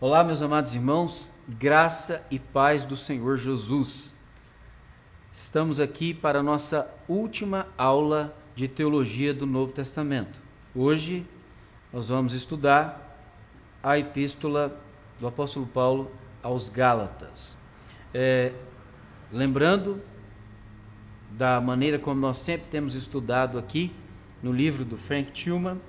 Olá, meus amados irmãos, graça e paz do Senhor Jesus. Estamos aqui para a nossa última aula de teologia do Novo Testamento. Hoje nós vamos estudar a epístola do apóstolo Paulo aos Gálatas. Lembrando da maneira como nós sempre temos estudado aqui no livro do Frank Tillman,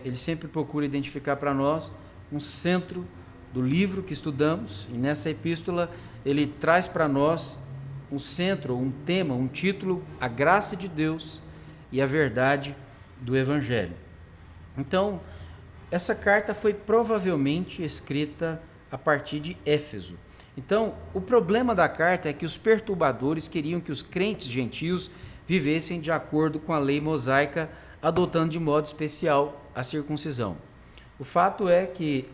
ele sempre procura identificar para nós um centro do livro que estudamos, e nessa epístola ele traz para nós um centro, um tema, um título: a graça de Deus e a verdade do Evangelho. Então, essa carta foi provavelmente escrita a partir de Éfeso. Então, o problema da carta é que os perturbadores queriam que os crentes gentios vivessem de acordo com a lei mosaica, adotando de modo especial a circuncisão. O fato é que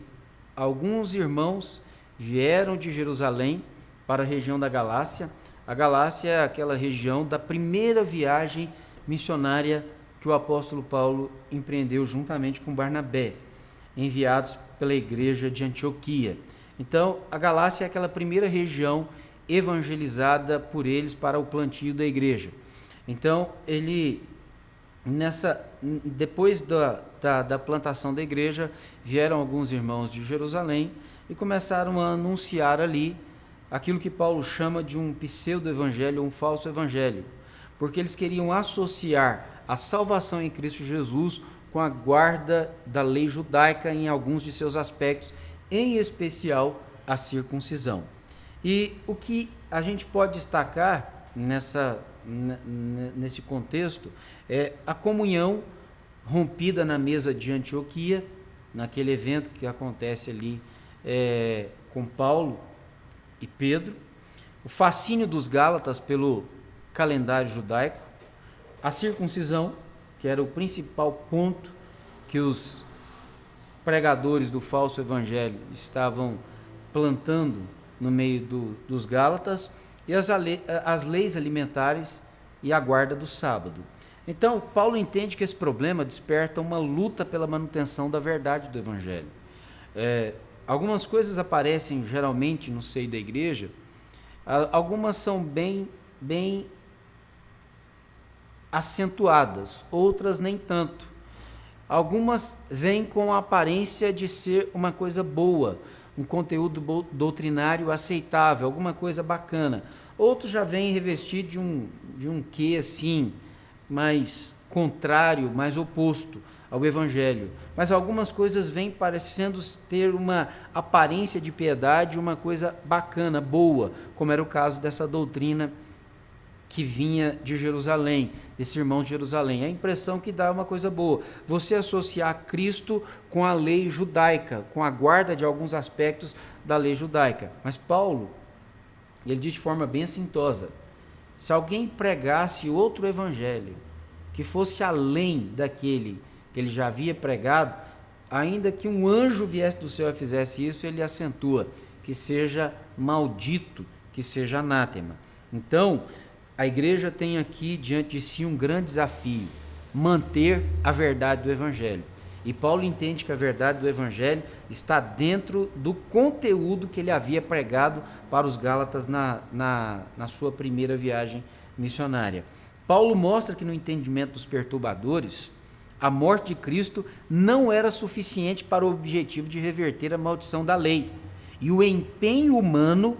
alguns irmãos vieram de Jerusalém para a região da Galácia. A Galácia é aquela região da primeira viagem missionária que o apóstolo Paulo empreendeu juntamente com Barnabé, enviados pela igreja de Antioquia. Então, a Galácia é aquela primeira região evangelizada por eles para o plantio da igreja. Então, depois da plantação da igreja, vieram alguns irmãos de Jerusalém e começaram a anunciar ali aquilo que Paulo chama de um pseudo-evangelho, um falso evangelho, porque eles queriam associar a salvação em Cristo Jesus com a guarda da lei judaica em alguns de seus aspectos, em especial a circuncisão. E o que a gente pode destacar nesse contexto é a comunhão rompida na mesa de Antioquia, naquele evento que acontece ali com Paulo e Pedro, o fascínio dos Gálatas pelo calendário judaico, a circuncisão, que era o principal ponto que os pregadores do falso evangelho estavam plantando no meio dos Gálatas, e as leis alimentares e a guarda do sábado. Então, Paulo entende que esse problema desperta uma luta pela manutenção da verdade do Evangelho. Algumas coisas aparecem geralmente no seio da igreja, algumas são bem acentuadas, outras nem tanto. Algumas vêm com a aparência de ser uma coisa boa, um conteúdo doutrinário aceitável, alguma coisa bacana. Outros já vêm revestido de um quê assim, mais contrário, mais oposto ao Evangelho. Mas algumas coisas vêm parecendo ter uma aparência de piedade, uma coisa bacana, boa, como era o caso dessa doutrina que vinha de Jerusalém, desses irmãos de Jerusalém. A impressão que dá é uma coisa boa. Você associar Cristo com a lei judaica, com a guarda de alguns aspectos da lei judaica. Mas Paulo, ele diz de forma bem assintosa: se alguém pregasse outro evangelho, que fosse além daquele que ele já havia pregado, ainda que um anjo viesse do céu e fizesse isso, ele acentua: que seja maldito, que seja anátema. Então, a igreja tem aqui diante de si um grande desafio: manter a verdade do evangelho. E Paulo entende que a verdade do evangelho está dentro do conteúdo que ele havia pregado para os Gálatas na sua primeira viagem missionária. Paulo mostra que no entendimento dos perturbadores, a morte de Cristo não era suficiente para o objetivo de reverter a maldição da lei. E o empenho humano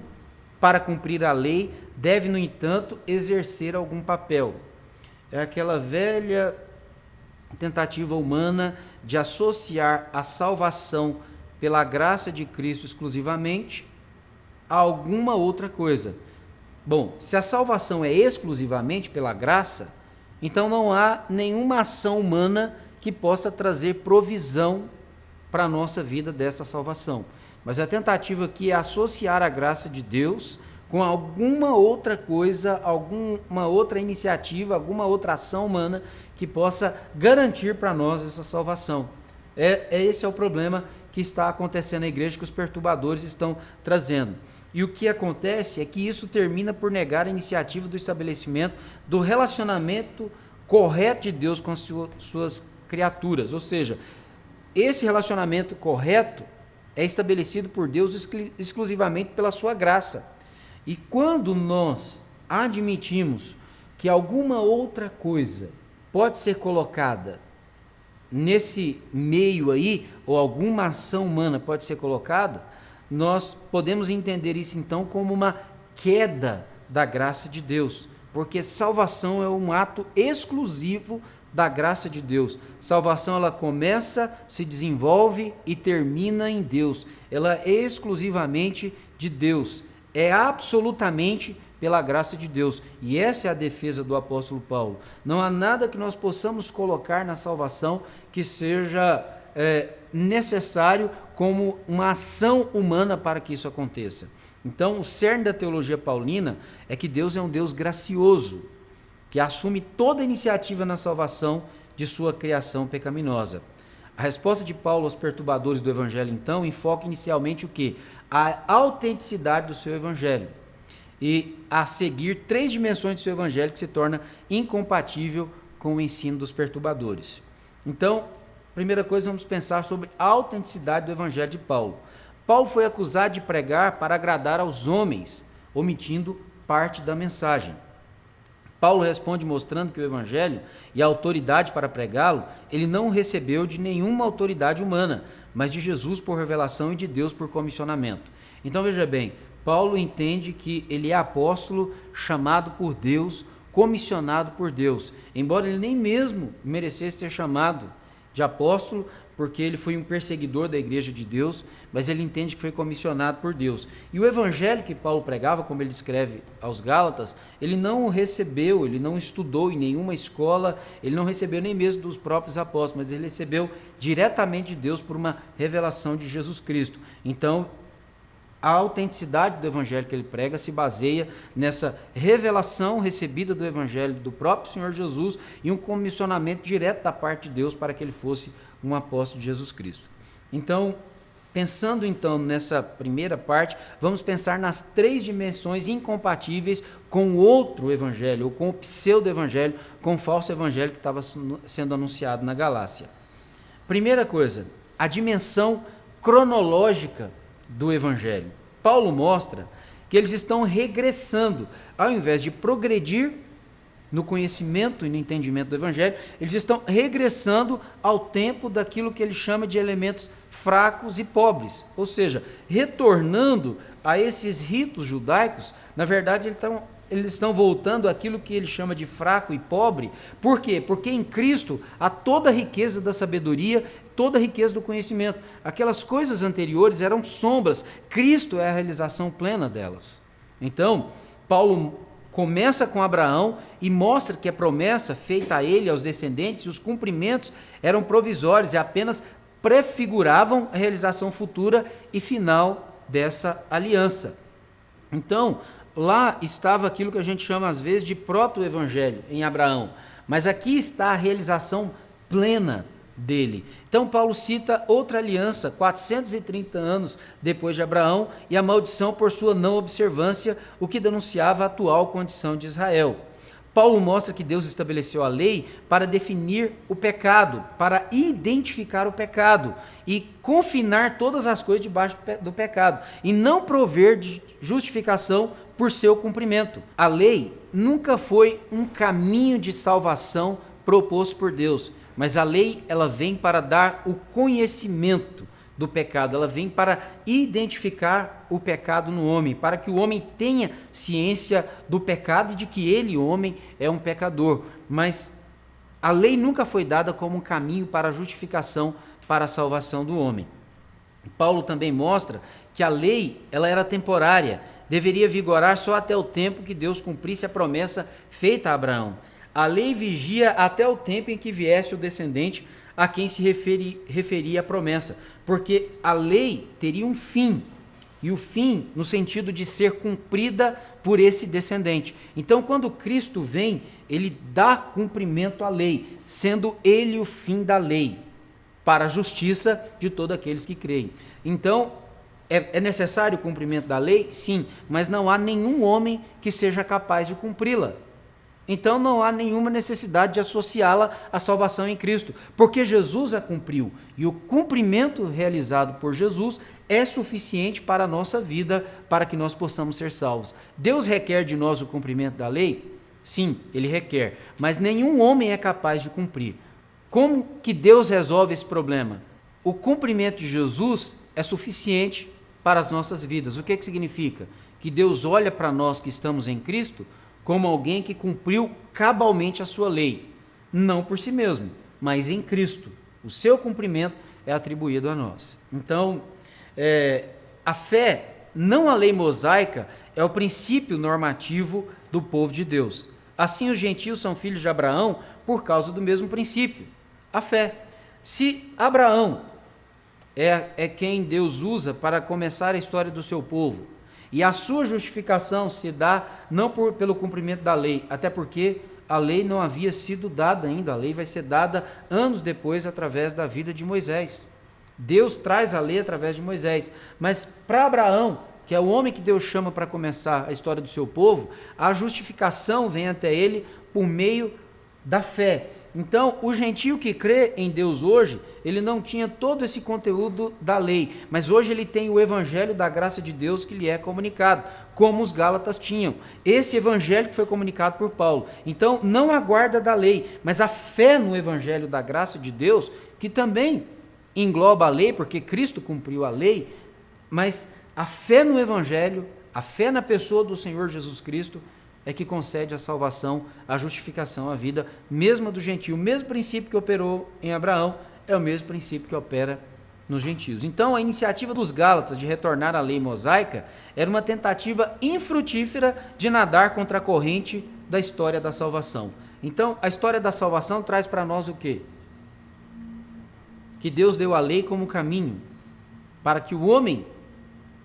para cumprir a lei deve, no entanto, exercer algum papel. É aquela velha tentativa humana de associar a salvação pela graça de Cristo exclusivamente a alguma outra coisa. Bom, se a salvação é exclusivamente pela graça, então não há nenhuma ação humana que possa trazer provisão para a nossa vida dessa salvação. Mas a tentativa aqui é associar a graça de Deus com alguma outra coisa, alguma outra iniciativa, alguma outra ação humana que possa garantir para nós essa salvação. Esse é o problema que está acontecendo na igreja, que os perturbadores estão trazendo. E o que acontece é que isso termina por negar a iniciativa do estabelecimento do relacionamento correto de Deus com as suas criaturas. Ou seja, esse relacionamento correto é estabelecido por Deus exclusivamente pela sua graça. E quando nós admitimos que alguma outra coisa pode ser colocada nesse meio aí, ou alguma ação humana pode ser colocada, nós podemos entender isso então como uma queda da graça de Deus, porque salvação é um ato exclusivo da graça de Deus. Salvação, ela começa, se desenvolve e termina em Deus. Ela é exclusivamente de Deus, é absolutamente pela graça de Deus. E essa é a defesa do apóstolo Paulo. Não há nada que nós possamos colocar na salvação que seja necessário como uma ação humana para que isso aconteça. Então, o cerne da teologia paulina é que Deus é um Deus gracioso, que assume toda a iniciativa na salvação de sua criação pecaminosa. A resposta de Paulo aos perturbadores do evangelho, então, enfoca inicialmente o quê? A autenticidade do seu evangelho. E a seguir 3 dimensões do seu evangelho que se torna incompatível com o ensino dos perturbadores. Então, primeira coisa, vamos pensar sobre a autenticidade do evangelho de Paulo. Paulo foi acusado de pregar para agradar aos homens, omitindo parte da mensagem. Paulo responde mostrando que o evangelho e a autoridade para pregá-lo, ele não recebeu de nenhuma autoridade humana, mas de Jesus por revelação e de Deus por comissionamento. Então veja bem, Paulo entende que ele é apóstolo chamado por Deus, comissionado por Deus, embora ele nem mesmo merecesse ser chamado de apóstolo, porque ele foi um perseguidor da igreja de Deus, mas ele entende que foi comissionado por Deus. E o evangelho que Paulo pregava, como ele escreve aos Gálatas, ele não recebeu, ele não estudou em nenhuma escola, ele não recebeu nem mesmo dos próprios apóstolos, mas ele recebeu diretamente de Deus por uma revelação de Jesus Cristo. Então, a autenticidade do evangelho que ele prega se baseia nessa revelação recebida do evangelho do próprio Senhor Jesus e um comissionamento direto da parte de Deus para que ele fosse um apóstolo de Jesus Cristo. Então, pensando então nessa primeira parte, vamos pensar nas 3 dimensões incompatíveis com o outro evangelho, ou com o pseudo-evangelho, com o falso evangelho que estava sendo anunciado na Galácia. Primeira coisa, a dimensão cronológica do evangelho. Paulo mostra que eles estão regressando, ao invés de progredir no conhecimento e no entendimento do evangelho, eles estão regressando ao tempo daquilo que ele chama de elementos fracos e pobres, ou seja, retornando a esses ritos judaicos. Na verdade, eles estão voltando àquilo que ele chama de fraco e pobre. Por quê? Porque em Cristo há toda a riqueza da sabedoria, toda a riqueza do conhecimento. Aquelas coisas anteriores eram sombras, Cristo é a realização plena delas. Então, Paulo começa com Abraão e mostra que a promessa feita a ele, aos descendentes, e os cumprimentos eram provisórios e apenas prefiguravam a realização futura e final dessa aliança. Então, lá estava aquilo que a gente chama às vezes de proto-evangelho em Abraão, mas aqui está a realização plena dele. Então Paulo cita outra aliança, 430 anos depois de Abraão, e a maldição por sua não observância, o que denunciava a atual condição de Israel. Paulo mostra que Deus estabeleceu a lei para definir o pecado, para identificar o pecado e confinar todas as coisas debaixo do pecado, e não prover de justificação por seu cumprimento. A lei nunca foi um caminho de salvação proposto por Deus, mas a lei, ela vem para dar o conhecimento do pecado, ela vem para identificar o pecado no homem, para que o homem tenha ciência do pecado e de que ele, o homem, é um pecador. Mas a lei nunca foi dada como um caminho para a justificação, para a salvação do homem. Paulo também mostra que a lei, ela era temporária, deveria vigorar só até o tempo que Deus cumprisse a promessa feita a Abraão. A lei vigia até o tempo em que viesse o descendente a quem se referia a promessa, porque a lei teria um fim, e o fim no sentido de ser cumprida por esse descendente. Então, quando Cristo vem, ele dá cumprimento à lei, sendo ele o fim da lei, para a justiça de todos aqueles que creem. Então, é necessário o cumprimento da lei? Sim, mas não há nenhum homem que seja capaz de cumpri-la. Então não há nenhuma necessidade de associá-la à salvação em Cristo, porque Jesus a cumpriu, e o cumprimento realizado por Jesus é suficiente para a nossa vida, para que nós possamos ser salvos. Deus requer de nós o cumprimento da lei? Sim, ele requer, mas nenhum homem é capaz de cumprir. Como que Deus resolve esse problema? O cumprimento de Jesus é suficiente para as nossas vidas. O que significa? Que Deus olha para nós que estamos em Cristo como alguém que cumpriu cabalmente a sua lei, não por si mesmo, mas em Cristo. O seu cumprimento é atribuído a nós. Então, a fé, não a lei mosaica, é o princípio normativo do povo de Deus. Assim, os gentios são filhos de Abraão por causa do mesmo princípio, a fé. Se Abraão é quem Deus usa para começar a história do seu povo, e a sua justificação se dá não pelo cumprimento da lei, até porque a lei não havia sido dada ainda, a lei vai ser dada anos depois através da vida de Moisés. Deus traz a lei através de Moisés, mas para Abraão, que é o homem que Deus chama para começar a história do seu povo, a justificação vem até ele por meio da fé. Então, o gentio que crê em Deus hoje, ele não tinha todo esse conteúdo da lei, mas hoje ele tem o evangelho da graça de Deus que lhe é comunicado, como os Gálatas tinham. Esse evangelho que foi comunicado por Paulo. Então, não a guarda da lei, mas a fé no evangelho da graça de Deus, que também engloba a lei, porque Cristo cumpriu a lei, mas a fé no evangelho, a fé na pessoa do Senhor Jesus Cristo, é que concede a salvação, a justificação, a vida mesma do gentio. O mesmo princípio que operou em Abraão é o mesmo princípio que opera nos gentios. Então, a iniciativa dos Gálatas de retornar à lei mosaica era uma tentativa infrutífera de nadar contra a corrente da história da salvação. Então, a história da salvação traz para nós o quê? Que Deus deu a lei como caminho para que o homem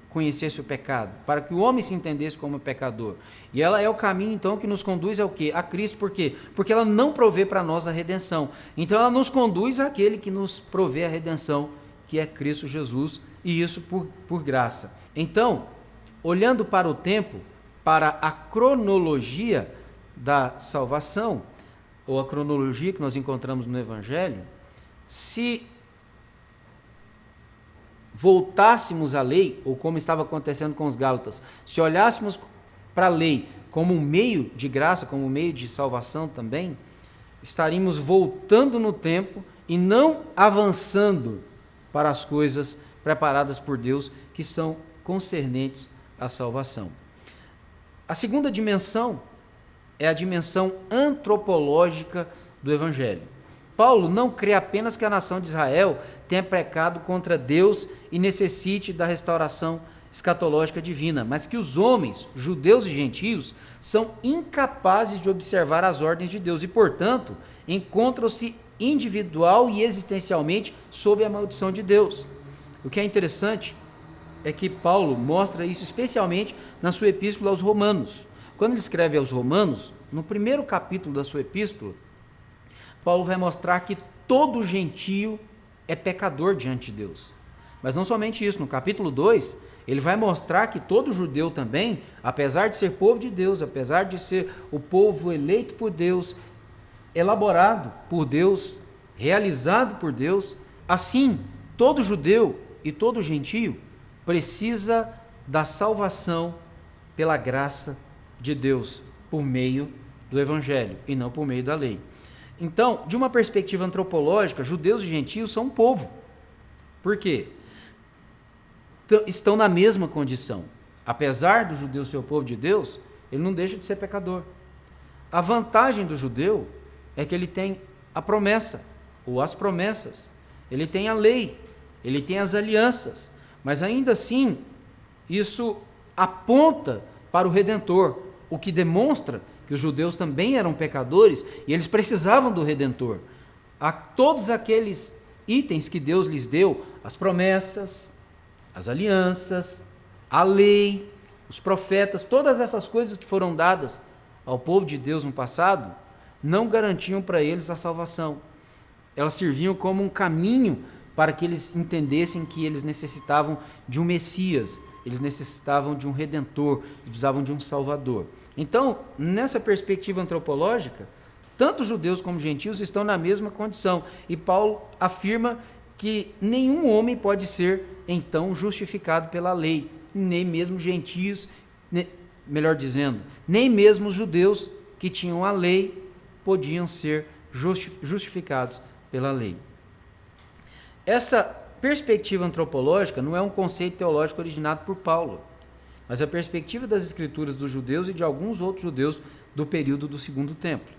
conhecesse o pecado, para que o homem se entendesse como pecador. E ela é o caminho, então, que nos conduz ao quê? A Cristo. Por quê? Porque ela não provê para nós a redenção. Então, ela nos conduz àquele que nos provê a redenção, que é Cristo Jesus, e isso por graça. Então, olhando para o tempo, para a cronologia da salvação, ou a cronologia que nós encontramos no Evangelho, se voltássemos à lei, ou como estava acontecendo com os Gálatas, se olhássemos para a lei como um meio de graça, como um meio de salvação também, estaríamos voltando no tempo e não avançando para as coisas preparadas por Deus, que são concernentes à salvação. A segunda dimensão é a dimensão antropológica do Evangelho. Paulo não crê apenas que a nação de Israel tenha pecado contra Deus e necessite da restauração escatológica divina, mas que os homens, judeus e gentios, são incapazes de observar as ordens de Deus e, portanto, encontram-se individual e existencialmente sob a maldição de Deus. O que é interessante é que Paulo mostra isso especialmente na sua epístola aos Romanos. Quando ele escreve aos Romanos, no primeiro capítulo da sua epístola, Paulo vai mostrar que todo gentio é pecador diante de Deus. Mas não somente isso, no capítulo 2, ele vai mostrar que todo judeu também, apesar de ser povo de Deus, apesar de ser o povo eleito por Deus, elaborado por Deus, realizado por Deus, assim, todo judeu e todo gentio precisa da salvação pela graça de Deus, por meio do Evangelho e não por meio da lei. Então, de uma perspectiva antropológica, judeus e gentios são um povo. Por quê? Estão na mesma condição. Apesar do judeu ser o povo de Deus, ele não deixa de ser pecador. A vantagem do judeu é que ele tem a promessa, ou as promessas. Ele tem a lei, ele tem as alianças. Mas ainda assim, isso aponta para o Redentor, o que demonstra que os judeus também eram pecadores e eles precisavam do Redentor. A todos aqueles itens que Deus lhes deu, as promessas, as alianças, a lei, os profetas, todas essas coisas que foram dadas ao povo de Deus no passado, não garantiam para eles a salvação. Elas serviam como um caminho para que eles entendessem que eles necessitavam de um Messias, eles necessitavam de um Redentor, precisavam de um Salvador. Então, nessa perspectiva antropológica, tanto judeus como gentios estão na mesma condição. E Paulo afirma que nenhum homem pode ser, então, justificado pela lei, nem mesmo gentios, melhor dizendo, nem mesmo os judeus que tinham a lei podiam ser justificados pela lei. Essa perspectiva antropológica não é um conceito teológico originado por Paulo, mas a perspectiva das escrituras dos judeus e de alguns outros judeus do período do Segundo Templo.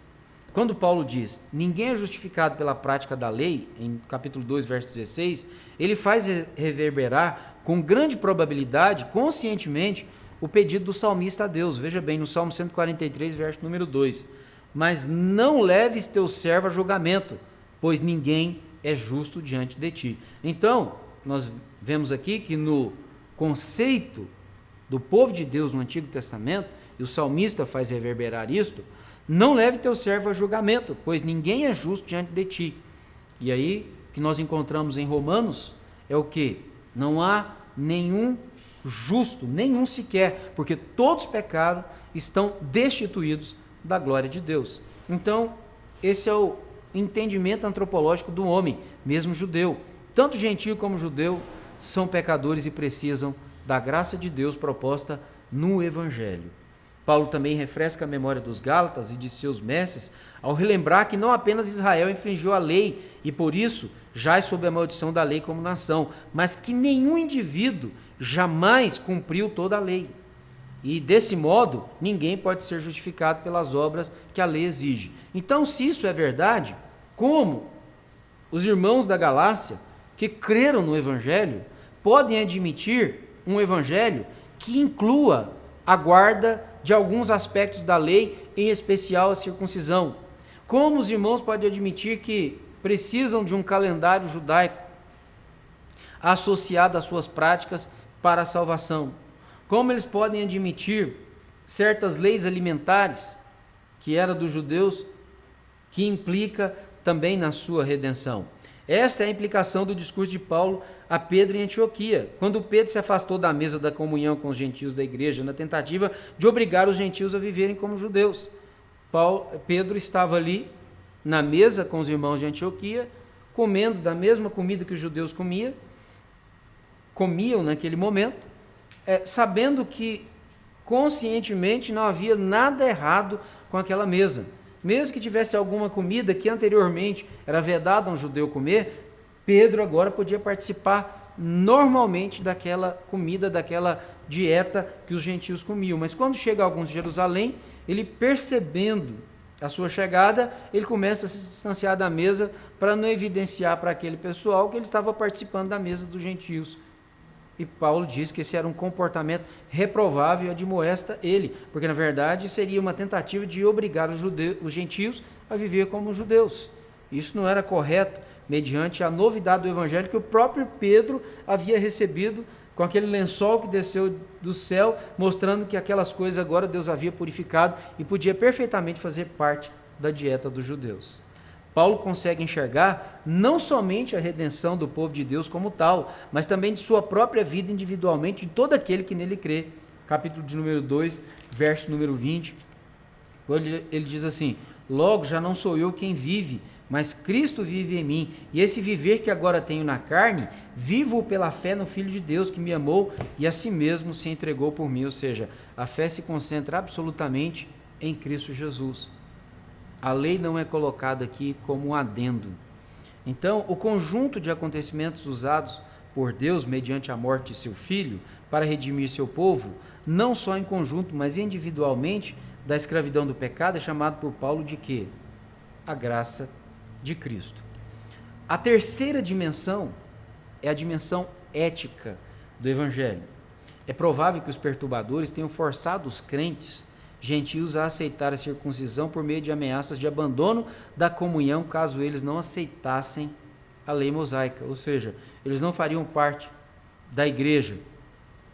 Quando Paulo diz, ninguém é justificado pela prática da lei, em capítulo 2, verso 16, ele faz reverberar com grande probabilidade, conscientemente, o pedido do salmista a Deus. Veja bem, no Salmo 143, verso número 2. Mas não leves teu servo a julgamento, pois ninguém é justo diante de ti. Então, nós vemos aqui que no conceito do povo de Deus no Antigo Testamento, e o salmista faz reverberar isto, não leve teu servo a julgamento, pois ninguém é justo diante de ti. E aí, o que nós encontramos em Romanos é o que? Não há nenhum justo, nenhum sequer, porque todos pecaram, estão destituídos da glória de Deus. Então, esse é o entendimento antropológico do homem, mesmo judeu. Tanto gentio como judeu são pecadores e precisam da graça de Deus proposta no Evangelho. Paulo também refresca a memória dos Gálatas e de seus mestres ao relembrar que não apenas Israel infringiu a lei e por isso jaz sob a maldição da lei como nação, mas que nenhum indivíduo jamais cumpriu toda a lei. E desse modo, ninguém pode ser justificado pelas obras que a lei exige. Então, se isso é verdade, como os irmãos da Galácia, que creram no Evangelho, podem admitir um Evangelho que inclua a guarda de alguns aspectos da lei, em especial a circuncisão? Como os irmãos podem admitir que precisam de um calendário judaico associado às suas práticas para a salvação? Como eles podem admitir certas leis alimentares, que era dos judeus, que implica também na sua redenção? Esta é a implicação do discurso de Paulo a Pedro em Antioquia, quando Pedro se afastou da mesa da comunhão com os gentios da igreja, na tentativa de obrigar os gentios a viverem como judeus. Pedro estava ali, na mesa com os irmãos de Antioquia, comendo da mesma comida que os judeus comiam naquele momento, sabendo que conscientemente não havia nada errado com aquela mesa. Mesmo que tivesse alguma comida que anteriormente era vedada a um judeu comer, Pedro agora podia participar normalmente daquela comida, daquela dieta que os gentios comiam. Mas quando chega alguns de Jerusalém, ele, percebendo a sua chegada, ele começa a se distanciar da mesa para não evidenciar para aquele pessoal que ele estava participando da mesa dos gentios. E Paulo diz que esse era um comportamento reprovável e admoesta ele, porque na verdade seria uma tentativa de obrigar os gentios a viver como judeus. Isso não era correto, mediante a novidade do Evangelho que o próprio Pedro havia recebido com aquele lençol que desceu do céu, mostrando que aquelas coisas agora Deus havia purificado e podia perfeitamente fazer parte da dieta dos judeus. Paulo consegue enxergar não somente a redenção do povo de Deus como tal, mas também de sua própria vida individualmente, de todo aquele que nele crê. Capítulo de número 2, verso número 20, quando ele diz assim: logo já não sou eu quem vive, mas Cristo vive em mim, e esse viver que agora tenho na carne, vivo pela fé no Filho de Deus que me amou e a si mesmo se entregou por mim. Ou seja, a fé se concentra absolutamente em Cristo Jesus. A lei não é colocada aqui como um adendo. Então, o conjunto de acontecimentos usados por Deus mediante a morte de seu Filho para redimir seu povo, não só em conjunto, mas individualmente, da escravidão do pecado, é chamado por Paulo de quê? A graça de Cristo. A terceira dimensão é a dimensão ética do Evangelho. É provável que os perturbadores tenham forçado os crentes gentios a aceitar a circuncisão por meio de ameaças de abandono da comunhão caso eles não aceitassem a lei mosaica, ou seja, eles não fariam parte da igreja.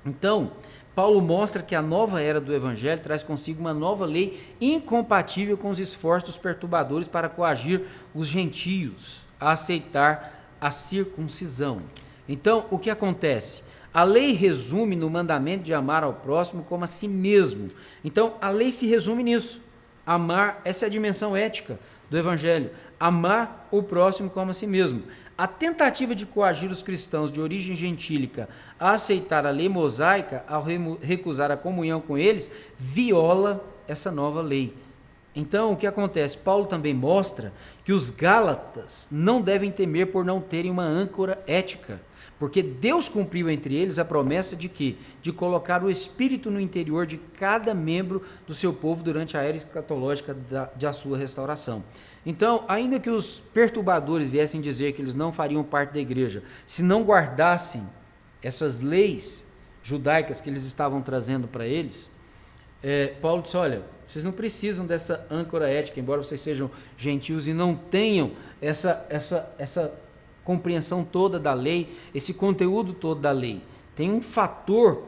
Então, Paulo mostra que a nova era do Evangelho traz consigo uma nova lei incompatível com os esforços dos perturbadores para coagir os gentios a aceitar a circuncisão. Então, o que acontece? A lei resume no mandamento de amar ao próximo como a si mesmo. Então, a lei se resume nisso. Amar, essa é a dimensão ética do Evangelho. Amar o próximo como a si mesmo. A tentativa de coagir os cristãos de origem gentílica a aceitar a lei mosaica, ao recusar a comunhão com eles, viola essa nova lei. Então, o que acontece? Paulo também mostra que os Gálatas não devem temer por não terem uma âncora ética, porque Deus cumpriu entre eles a promessa de quê? De colocar o Espírito no interior de cada membro do seu povo durante a era escatológica da sua restauração. Então, ainda que os perturbadores viessem dizer que eles não fariam parte da igreja, se não guardassem essas leis judaicas que eles estavam trazendo para eles, Paulo disse, olha, vocês não precisam dessa âncora ética, embora vocês sejam gentios e não tenham essa compreensão toda da lei, esse conteúdo todo da lei. Tem um fator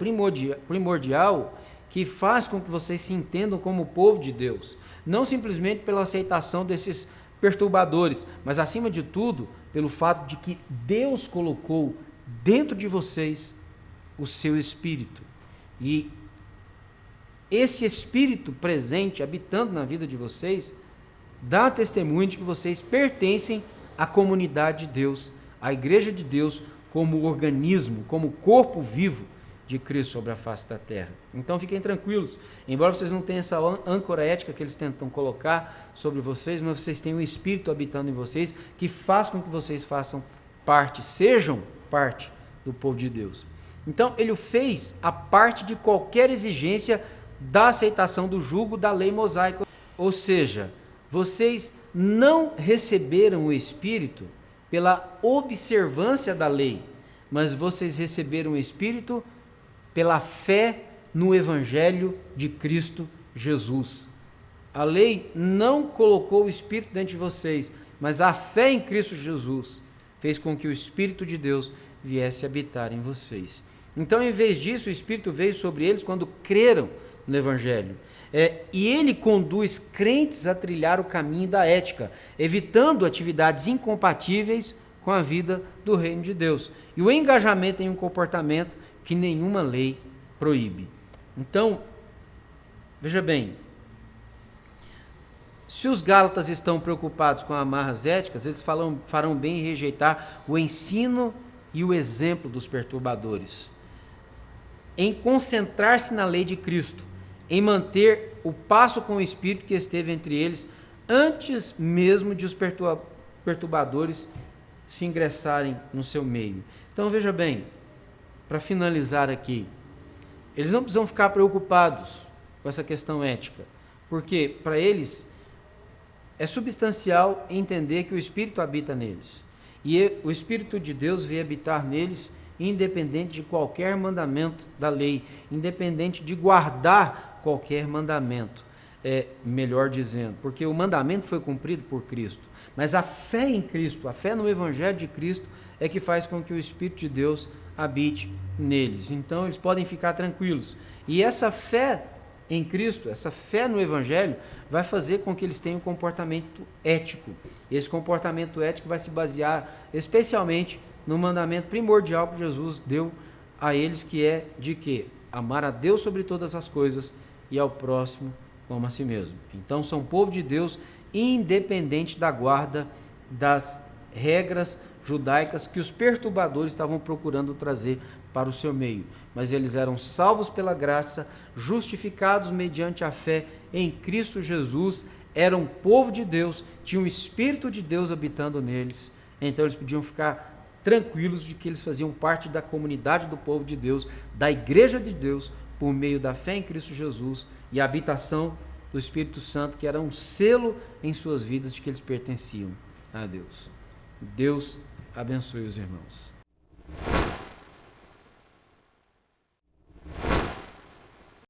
primordial que faz com que vocês se entendam como povo de Deus, não simplesmente pela aceitação desses perturbadores, mas acima de tudo, pelo fato de que Deus colocou dentro de vocês o seu Espírito. E esse Espírito presente, habitando na vida de vocês, dá testemunho de que vocês pertencem à comunidade de Deus, à igreja de Deus, como organismo, como corpo vivo de Cristo sobre a face da terra. Então fiquem tranquilos, embora vocês não tenham essa âncora ética que eles tentam colocar sobre vocês, mas vocês têm um Espírito habitando em vocês que faz com que vocês façam parte, sejam parte do povo de Deus. Então ele o fez a parte de qualquer exigência da aceitação do jugo da lei mosaica. Ou seja, vocês não receberam o Espírito pela observância da lei, mas vocês receberam o Espírito pela fé no Evangelho de Cristo Jesus. A lei não colocou o Espírito dentro de vocês, mas a fé em Cristo Jesus fez com que o Espírito de Deus viesse habitar em vocês. Então, em vez disso, o Espírito veio sobre eles quando creram no Evangelho. E ele conduz crentes a trilhar o caminho da ética, evitando atividades incompatíveis com a vida do reino de Deus. E o engajamento em um comportamento que nenhuma lei proíbe. Então, veja bem, se os Gálatas estão preocupados com amarras éticas, eles farão bem em rejeitar o ensino e o exemplo dos perturbadores, em concentrar-se na lei de Cristo, em manter o passo com o Espírito que esteve entre eles, antes mesmo de os perturbadores se ingressarem no seu meio. Então veja bem, para finalizar aqui, eles não precisam ficar preocupados com essa questão ética, porque para eles é substancial entender que o Espírito habita neles, e o Espírito de Deus veio habitar neles independente de qualquer mandamento da lei, independente de guardar qualquer mandamento, melhor dizendo, porque o mandamento foi cumprido por Cristo, mas a fé em Cristo, a fé no Evangelho de Cristo é que faz com que o Espírito de Deus habite neles. Então eles podem ficar tranquilos, e essa fé em Cristo, essa fé no Evangelho vai fazer com que eles tenham um comportamento ético. Esse comportamento ético vai se basear especialmente no mandamento primordial que Jesus deu a eles, que é de quê? Amar a Deus sobre todas as coisas e ao próximo como a si mesmo. Então são povo de Deus independente da guarda das regras judaicas que os perturbadores estavam procurando trazer para o seu meio. Mas eles eram salvos pela graça, justificados mediante a fé em Cristo Jesus, eram povo de Deus, tinham o Espírito de Deus habitando neles. Então eles podiam ficar tranquilos de que eles faziam parte da comunidade do povo de Deus, da igreja de Deus, por meio da fé em Cristo Jesus e a habitação do Espírito Santo, que era um selo em suas vidas de que eles pertenciam a Deus. Deus abençoe os irmãos.